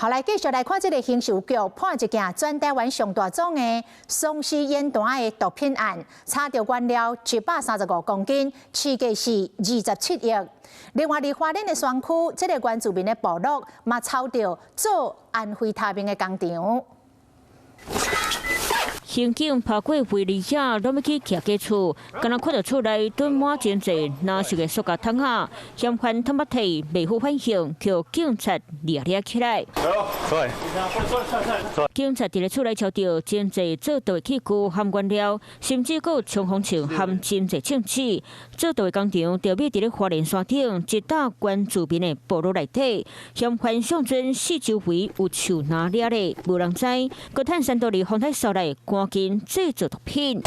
后来继续来看这个刑事局判一件全台湾上大宗的双尸烟弹的毒品案，查到原料135公斤，市价是27亿。另外，伫花莲的山区，这个原住民的部落嘛抄到做安非他命的工厂。 刑警爬过围篱下，拢要去徛家厝，敢若看到厝内堆满真侪拿熟的塑胶桶仔，嫌犯他妈体未负反省，叫警察抓抓起来。警察伫咧厝内瞧到真侪做毒的器具含原料，甚至佫有冲锋枪含真侪枪支。做毒的工厂就秘伫咧花莲山顶一大原住民的部落内底，嫌犯上阵四周围有树拿抓咧，无人知，佫趁山道里风台扫来。 赶紧制作毒品。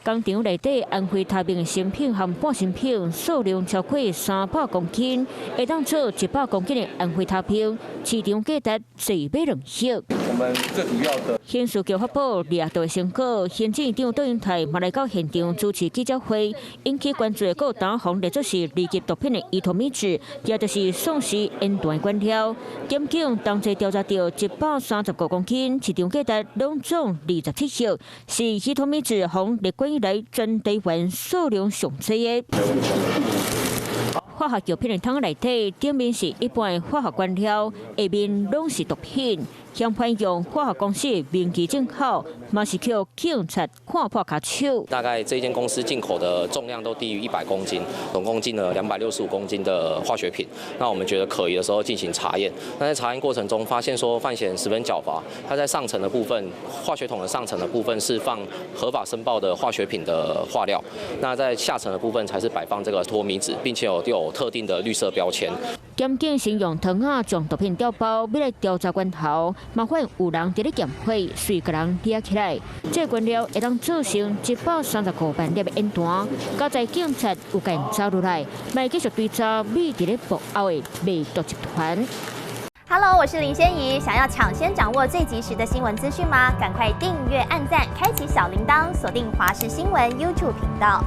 工厂内底安非他命的成品和半成品数量超过300公斤，会当做100公斤的安非他命，市场价值1万2亿。我们最主要的刑事局发布掠盗的成果，行政长杜英泰嘛来到现场主持记者会，引起关注的有打红列作是二级毒品的伊托米酯，也就是丧尸烟弹原料。检警当即调查到139公斤，市场价值拢总27亿，是伊托米酯红列管以来全台湾数量上多的。化学药品的桶内底，顶面是一般的化学原料，下面拢是毒品。嫌犯用化学公司的名义进口，嘛是叫警察看破脚手。大概这间公司进口的重量都低于100公斤，总共进了265公斤的化学品。那我们觉得可疑的时候进行查验，那在查验过程中发现说犯嫌十分狡猾，他在上层的部分，化学桶的上层的部分是放合法申报的化学品的化料，那在下层的部分才是摆放这个脱米酯，并且有特定的绿色标签。检警先用桶仔将毒品调包，要来调查源头。麻烦有人伫咧验血，随个人抓起来。这原料会当做成135万粒的烟弹。好在警察有甲因抓落来，卖继续追查秘伫咧幕后的卖毒集团。Hello， 我是林仙怡。想要抢先掌握最及时的新闻资讯吗？赶快订阅、按赞、开启小铃铛，锁定华视新闻 YouTube 频道。